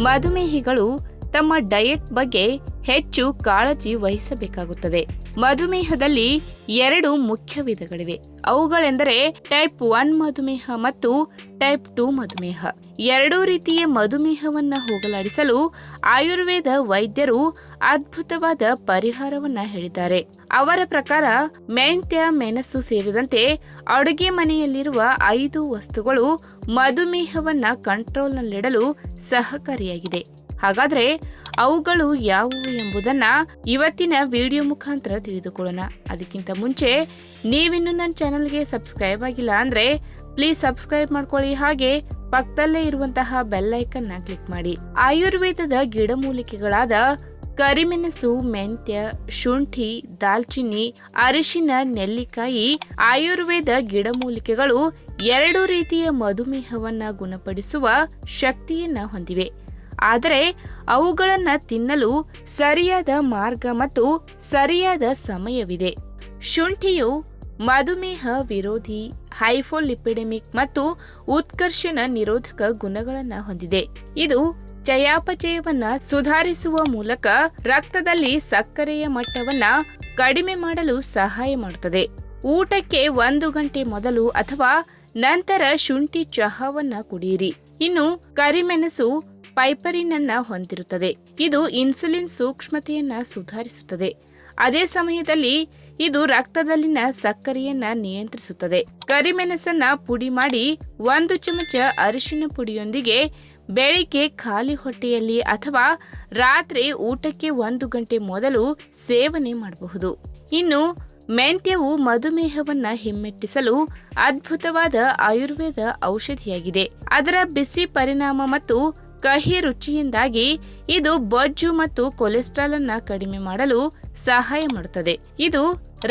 ಮಧುಮೇಹಿಗಳು ತಮ್ಮ ಡಯಟ್ ಬಗ್ಗೆ ಹೆಚ್ಚು ಕಾಳಜಿ ವಹಿಸಬೇಕಾಗುತ್ತದೆ. ಮಧುಮೇಹದಲ್ಲಿ 2 ಮುಖ್ಯ ವಿಧಗಳಿವೆ. ಅವುಗಳೆಂದರೆ ಟೈಪ್ 1 ಮಧುಮೇಹ ಮತ್ತು ಟೈಪ್ 2 ಮಧುಮೇಹ. 2 ರೀತಿಯ ಮಧುಮೇಹವನ್ನ ಹೋಗಲಾಡಿಸಲು ಆಯುರ್ವೇದ ವೈದ್ಯರು ಅದ್ಭುತವಾದ ಪರಿಹಾರವನ್ನ ಹೇಳಿದ್ದಾರೆ. ಅವರ ಪ್ರಕಾರ ಮೆಂತ್ಯ, ಮೆಣಸು ಸೇರಿದಂತೆ ಅಡುಗೆ ಮನೆಯಲ್ಲಿರುವ 5 ವಸ್ತುಗಳು ಮಧುಮೇಹವನ್ನ ಕಂಟ್ರೋಲ್ನಲ್ಲಿಡಲು ಸಹಕಾರಿಯಾಗಿದೆ. ಹಾಗಾದ್ರೆ ಅವುಗಳು ಯಾವುವು ಎಂಬುದನ್ನ ಇವತ್ತಿನ ವಿಡಿಯೋ ಮುಖಾಂತರ ತಿಳಿದುಕೊಳ್ಳೋಣ. ಅದಕ್ಕಿಂತ ಮುಂಚೆ ನೀವಿನ್ನು ನನ್ನ ಚಾನಲ್ಗೆ ಸಬ್ಸ್ಕ್ರೈಬ್ ಆಗಿಲ್ಲ ಅಂದ್ರೆ ಪ್ಲೀಸ್ ಸಬ್ಸ್ಕ್ರೈಬ್ ಮಾಡ್ಕೊಳ್ಳಿ. ಹಾಗೆ ಪಕ್ಕದಲ್ಲೇ ಇರುವಂತಹ ಬೆಲ್ ಐಕನ್ ನ ಕ್ಲಿಕ್ ಮಾಡಿ. ಆಯುರ್ವೇದದ ಗಿಡಮೂಲಿಕೆಗಳಾದ ಕರಿಮೆಣಸು, ಮೆಂತ್ಯ, ಶುಂಠಿ, ದಾಲ್ಚಿನ್ನಿ, ಅರಿಶಿನ, ನೆಲ್ಲಿಕಾಯಿ ಆಯುರ್ವೇದ ಗಿಡಮೂಲಿಕೆಗಳು 2 ರೀತಿಯ ಮಧುಮೇಹವನ್ನ ಗುಣಪಡಿಸುವ ಶಕ್ತಿಯನ್ನ ಹೊಂದಿವೆ. ಆದರೆ ಅವುಗಳನ್ನು ತಿನ್ನಲು ಸರಿಯಾದ ಮಾರ್ಗ ಮತ್ತು ಸರಿಯಾದ ಸಮಯವಿದೆ. ಶುಂಠಿಯು ಮಧುಮೇಹ ವಿರೋಧಿ, ಹೈಪೋಲಿಪಿಡೆಮಿಕ್ ಮತ್ತು ಉತ್ಕರ್ಷಣ ನಿರೋಧಕ ಗುಣಗಳನ್ನು ಹೊಂದಿದೆ. ಇದು ಚಯಾಪಚಯವನ್ನ ಸುಧಾರಿಸುವ ಮೂಲಕ ರಕ್ತದಲ್ಲಿ ಸಕ್ಕರೆಯ ಮಟ್ಟವನ್ನ ಕಡಿಮೆ ಮಾಡಲು ಸಹಾಯ ಮಾಡುತ್ತದೆ. ಊಟಕ್ಕೆ 1 ಗಂಟೆ ಮೊದಲು ಅಥವಾ ನಂತರ ಶುಂಠಿ ಚಹಾವನ್ನ ಕುಡಿಯಿರಿ. ಇನ್ನು ಕರಿಮೆಣಸು ಪೈಪರಿನ್ ಅನ್ನ ಹೊಂದಿರುತ್ತದೆ. ಇದು ಇನ್ಸುಲಿನ್ ಸೂಕ್ಷ್ಮತೆಯನ್ನ ಸುಧಾರಿಸುತ್ತದೆ. ಅದೇ ಸಮಯದಲ್ಲಿ ಇದು ರಕ್ತದಲ್ಲಿನ ಸಕ್ಕರೆಯನ್ನ ನಿಯಂತ್ರಿಸುತ್ತದೆ. ಕರಿಮೆಣಸನ್ನ ಪುಡಿ ಮಾಡಿ 1 ಚಮಚ ಅರಿಶಿನ ಪುಡಿಯೊಂದಿಗೆ ಬೆಳಿಗ್ಗೆ ಖಾಲಿ ಹೊಟ್ಟೆಯಲ್ಲಿ ಅಥವಾ ರಾತ್ರಿ ಊಟಕ್ಕೆ 1 ಗಂಟೆ ಮೊದಲು ಸೇವನೆ ಮಾಡಬಹುದು. ಇನ್ನು ಮೆಂತ್ಯವು ಮಧುಮೇಹವನ್ನ ಹಿಮ್ಮೆಟ್ಟಿಸಲು ಅದ್ಭುತವಾದ ಆಯುರ್ವೇದ ಔಷಧಿಯಾಗಿದೆ. ಅದರ ಬಿಸಿ ಪರಿಣಾಮ ಮತ್ತು ಕಹಿ ರುಚಿಯಿಂದಾಗಿ ಇದು ಬೊಜ್ಜು ಮತ್ತು ಕೊಲೆಸ್ಟ್ರಾಲ್ ಅನ್ನ ಕಡಿಮೆ ಮಾಡಲು ಸಹಾಯ ಮಾಡುತ್ತದೆ. ಇದು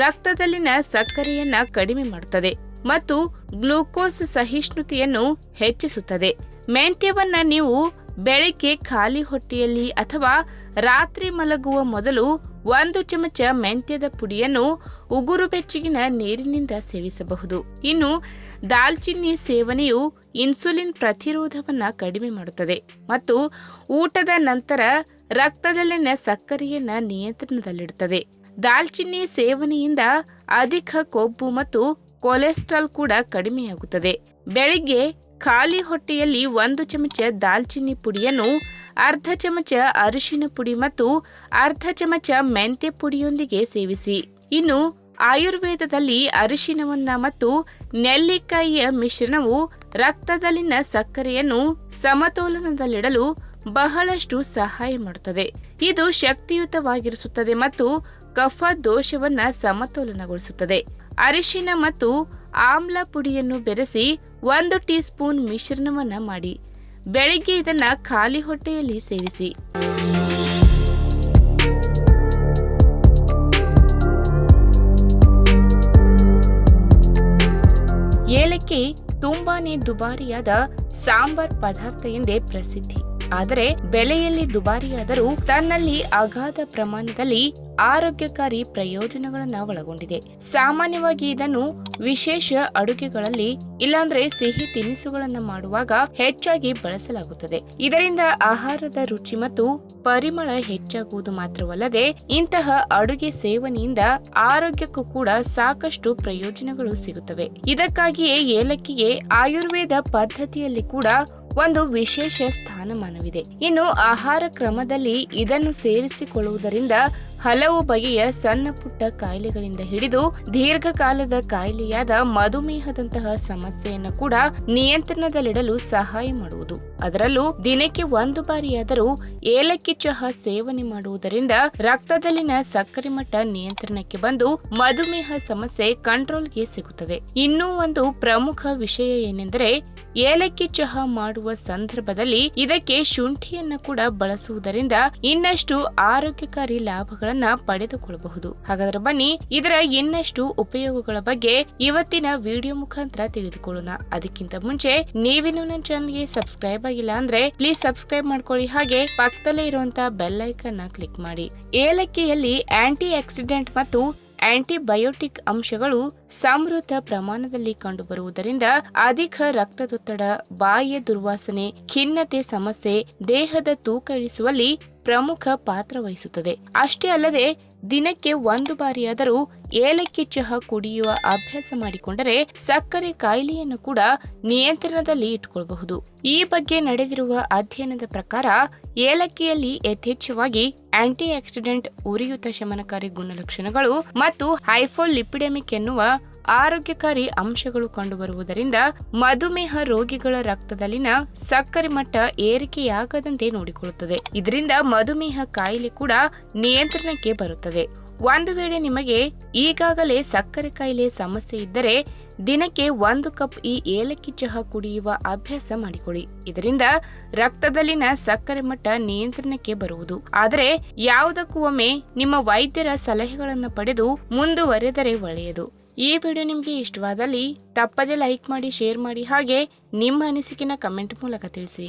ರಕ್ತದಲ್ಲಿನ ಸಕ್ಕರೆಯನ್ನ ಕಡಿಮೆ ಮಾಡುತ್ತದೆ ಮತ್ತು ಗ್ಲೂಕೋಸ್ ಸಹಿಷ್ಣುತೆಯನ್ನು ಹೆಚ್ಚಿಸುತ್ತದೆ. ಮೆಂತ್ಯವನ್ನ ನೀವು ಬೆಳಿಗ್ಗೆ ಖಾಲಿ ಹೊಟ್ಟೆಯಲ್ಲಿ ಅಥವಾ ರಾತ್ರಿ ಮಲಗುವ ಮೊದಲು 1 ಚಮಚ ಮೆಂತ್ಯದ ಪುಡಿಯನ್ನು ಉಗುರು ಬೆಚ್ಚಗಿನ ನೀರಿನಿಂದ ಸೇವಿಸಬಹುದು. ಇನ್ನು ದಾಲ್ಚಿನ್ನಿ ಸೇವನೆಯು ಇನ್ಸುಲಿನ್ ಪ್ರತಿರೋಧವನ್ನ ಕಡಿಮೆ ಮಾಡುತ್ತದೆ ಮತ್ತು ಊಟದ ನಂತರ ರಕ್ತದಲ್ಲಿನ ಸಕ್ಕರೆಯನ್ನ ನಿಯಂತ್ರಣದಲ್ಲಿಡುತ್ತದೆ. ದಾಲ್ಚಿನ್ನಿ ಸೇವನೆಯಿಂದ ಅಧಿಕ ಕೊಬ್ಬು ಮತ್ತು ಕೊಲೆಸ್ಟ್ರಾಲ್ ಕೂಡ ಕಡಿಮೆಯಾಗುತ್ತದೆ. ಬೆಳಿಗ್ಗೆ ಖಾಲಿ ಹೊಟ್ಟೆಯಲ್ಲಿ 1 ಚಮಚ ದಾಲ್ಚಿನ್ನಿ ಪುಡಿಯನ್ನು ಅರ್ಧ ಚಮಚ ಅರಿಶಿನ ಪುಡಿ ಮತ್ತು ಅರ್ಧ ಚಮಚ ಮೆಂತ್ಯ ಪುಡಿಯೊಂದಿಗೆ ಸೇವಿಸಿ. ಇನ್ನು ಆಯುರ್ವೇದದಲ್ಲಿ ಅರಿಶಿನವನ್ನ ಮತ್ತು ನೆಲ್ಲಿಕಾಯಿಯ ಮಿಶ್ರಣವು ರಕ್ತದಲ್ಲಿನ ಸಕ್ಕರೆಯನ್ನು ಸಮತೋಲನದಲ್ಲಿಡಲು ಬಹಳಷ್ಟು ಸಹಾಯ ಮಾಡುತ್ತದೆ. ಇದು ಶಕ್ತಿಯುತವಾಗಿರಿಸುತ್ತದೆ ಮತ್ತು ಕಫ ದೋಷವನ್ನ ಸಮತೋಲನಗೊಳಿಸುತ್ತದೆ. ಅರಿಶಿನ ಮತ್ತು ಆಮ್ಲ ಪುಡಿಯನ್ನು ಬೆರೆಸಿ 1 ಟೀ ಸ್ಪೂನ್ ಮಿಶ್ರಣವನ್ನ ಮಾಡಿ ಬೆಳಿಗ್ಗೆ ಇದನ್ನ ಖಾಲಿ ಹೊಟ್ಟೆಯಲ್ಲಿ ಸೇವಿಸಿ. ಏಲಕ್ಕಿ ತುಂಬಾನೇ ದುಬಾರಿಯಾದ ಸಾಂಬಾರ್ ಪದಾರ್ಥ ಎಂದೇ ಪ್ರಸಿದ್ಧಿ. ಆದರೆ ಬೆಲೆಯಲ್ಲಿ ದುಬಾರಿಯಾದರೂ ತನ್ನಲ್ಲಿ ಅಗಾಧ ಪ್ರಮಾಣದಲ್ಲಿ ಆರೋಗ್ಯಕಾರಿ ಪ್ರಯೋಜನಗಳನ್ನ ಒಳಗೊಂಡಿದೆ. ಸಾಮಾನ್ಯವಾಗಿ ಇದನ್ನು ವಿಶೇಷ ಅಡುಗೆಗಳಲ್ಲಿ ಇಲ್ಲಾಂದ್ರೆ ಸಿಹಿ ತಿನಿಸುಗಳನ್ನ ಮಾಡುವಾಗ ಹೆಚ್ಚಾಗಿ ಬಳಸಲಾಗುತ್ತದೆ. ಇದರಿಂದ ಆಹಾರದ ರುಚಿ ಮತ್ತು ಪರಿಮಳ ಹೆಚ್ಚಾಗುವುದು ಮಾತ್ರವಲ್ಲದೆ ಇಂತಹ ಅಡುಗೆ ಸೇವನೆಯಿಂದ ಆರೋಗ್ಯಕ್ಕೂ ಕೂಡ ಸಾಕಷ್ಟು ಪ್ರಯೋಜನಗಳು ಸಿಗುತ್ತವೆ. ಇದಕ್ಕಾಗಿಯೇ ಏಲಕ್ಕಿಗೆ ಆಯುರ್ವೇದ ಪದ್ಧತಿಯಲ್ಲಿ ಕೂಡ ಒಂದು ವಿಶೇಷ ಸ್ಥಾನಮಾನವಿದೆ. ಇನ್ನು ಆಹಾರ ಕ್ರಮದಲ್ಲಿ ಇದನ್ನು ಸೇರಿಸಿಕೊಳ್ಳುವುದರಿಂದ ಹಲವು ಬಗೆಯ ಸಣ್ಣ ಪುಟ್ಟ ಕಾಯಿಲೆಗಳಿಂದ ಹಿಡಿದು ದೀರ್ಘಕಾಲದ ಕಾಯಿಲೆಯಾದ ಮಧುಮೇಹದಂತಹ ಸಮಸ್ಯೆಯನ್ನು ಕೂಡ ನಿಯಂತ್ರಣದಲ್ಲಿಡಲು ಸಹಾಯ ಮಾಡುವುದು. ಅದರಲ್ಲೂ ದಿನಕ್ಕೆ 1 ಬಾರಿಯಾದರೂ ಏಲಕ್ಕಿ ಚಹಾ ಸೇವನೆ ಮಾಡುವುದರಿಂದ ರಕ್ತದಲ್ಲಿನ ಸಕ್ಕರೆ ಮಟ್ಟ ನಿಯಂತ್ರಣಕ್ಕೆ ಬಂದು ಮಧುಮೇಹ ಸಮಸ್ಯೆ ಕಂಟ್ರೋಲ್ಗೆ ಸಿಗುತ್ತದೆ. ಇನ್ನೂ ಒಂದು ಪ್ರಮುಖ ವಿಷಯ ಏನೆಂದರೆ ಏಲಕ್ಕಿ ಚಹಾ ಮಾಡುವ ಸಂದರ್ಭದಲ್ಲಿ ಇದಕ್ಕೆ ಶುಂಠಿಯನ್ನು ಕೂಡ ಬಳಸುವುದರಿಂದ ಇನ್ನಷ್ಟು ಆರೋಗ್ಯಕಾರಿ ಲಾಭಗಳನ್ನ ಪಡೆದುಕೊಳ್ಳಬಹುದು. ಹಾಗಾದ್ರೆ ಬನ್ನಿ ಇದರ ಇನ್ನಷ್ಟು ಉಪಯೋಗಗಳ ಬಗ್ಗೆ ಇವತ್ತಿನ ವಿಡಿಯೋ ಮುಖಾಂತರ ತಿಳಿದುಕೊಳ್ಳೋಣ. ಅದಕ್ಕಿಂತ ಮುಂಚೆ ನೀವಿನ್ನು ನನ್ನ ಚಾನಲ್ಗೆ ಸಬ್ಸ್ಕ್ರೈಬ್ ಆಗಿಲ್ಲ ಅಂದ್ರೆ ಪ್ಲೀಸ್ ಸಬ್ಸ್ಕ್ರೈಬ್ ಮಾಡ್ಕೊಳ್ಳಿ. ಹಾಗೆ ಪಕ್ಕದಲ್ಲೇ ಇರುವಂತಹ ಬೆಲ್ ಐಕನ್ ನ ಕ್ಲಿಕ್ ಮಾಡಿ. ಏಲಕ್ಕಿಯಲ್ಲಿ ಆಂಟಿ ಆಕ್ಸಿಡೆಂಟ್ ಮತ್ತು ಆಂಟಿಬಯೋಟಿಕ್ ಅಂಶಗಳು ಸಮೃದ್ಧ ಪ್ರಮಾಣದಲ್ಲಿ ಕಂಡುಬರುವುದರಿಂದ ಅಧಿಕ ರಕ್ತದೊತ್ತಡ, ಬಾಯಿಯ ದುರ್ವಾಸನೆ, ಖಿನ್ನತೆ ಸಮಸ್ಯೆ, ದೇಹದ ತೂಕ ಇಳಿಸುವಲ್ಲಿ ಪ್ರಮುಖ ಪಾತ್ರ ವಹಿಸುತ್ತದೆ. ಅಷ್ಟೇ ಅಲ್ಲದೆ ದಿನಕ್ಕೆ 1 ಬಾರಿಯಾದರೂ ಏಲಕ್ಕಿ ಚಹಾ ಕುಡಿಯುವ ಅಭ್ಯಾಸ ಮಾಡಿಕೊಂಡರೆ ಸಕ್ಕರೆ ಕಾಯಿಲೆಯನ್ನು ಕೂಡ ನಿಯಂತ್ರಣದಲ್ಲಿ ಇಟ್ಟುಕೊಳ್ಳಬಹುದು. ಈ ಬಗ್ಗೆ ನಡೆದಿರುವ ಅಧ್ಯಯನದ ಪ್ರಕಾರ ಏಲಕ್ಕಿಯಲ್ಲಿ ಯಥೇಚ್ಛವಾಗಿ ಆಂಟಿ ಆಕ್ಸಿಡೆಂಟ್, ಉರಿಯೂತ ಶಮನಕಾರಿ ಗುಣಲಕ್ಷಣಗಳು ಮತ್ತು ಹೈಪೋಲಿಪಿಡೆಮಿಕ್ ಎನ್ನುವ ಆರೋಗ್ಯಕಾರಿ ಅಂಶಗಳು ಕಂಡುಬರುವುದರಿಂದ ಮಧುಮೇಹ ರೋಗಿಗಳ ರಕ್ತದಲ್ಲಿನ ಸಕ್ಕರೆ ಮಟ್ಟ ಏರಿಕೆಯಾಗದಂತೆ ನೋಡಿಕೊಳ್ಳುತ್ತದೆ. ಇದರಿಂದ ಮಧುಮೇಹ ಕಾಯಿಲೆ ಕೂಡ ನಿಯಂತ್ರಣಕ್ಕೆ ಬರುತ್ತದೆ. ಒಂದು ವೇಳೆ ನಿಮಗೆ ಈಗಾಗಲೇ ಸಕ್ಕರೆ ಕಾಯಿಲೆ ಸಮಸ್ಯೆ ಇದ್ದರೆ ದಿನಕ್ಕೆ 1 ಕಪ್ ಈ ಏಲಕ್ಕಿ ಚಹಾ ಕುಡಿಯುವ ಅಭ್ಯಾಸ ಮಾಡಿಕೊಳ್ಳಿ. ಇದರಿಂದ ರಕ್ತದಲ್ಲಿನ ಸಕ್ಕರೆ ಮಟ್ಟ ನಿಯಂತ್ರಣಕ್ಕೆ ಬರುವುದು. ಆದರೆ ಯಾವುದಕ್ಕೂ ಒಮ್ಮೆ ನಿಮ್ಮ ವೈದ್ಯರ ಸಲಹೆಗಳನ್ನು ಪಡೆದು ಮುಂದುವರೆದರೆ ಒಳ್ಳೆಯದು. ಈ ವಿಡಿಯೋ ನಿಮಗೆ ಇಷ್ಟವಾದಲ್ಲಿ ತಪ್ಪದೇ ಲೈಕ್ ಮಾಡಿ, ಶೇರ್ ಮಾಡಿ, ಹಾಗೆ ನಿಮ್ಮ ಅನಿಸಿಕೆನ ಕಮೆಂಟ್ ಮೂಲಕ ತಿಳಿಸಿ.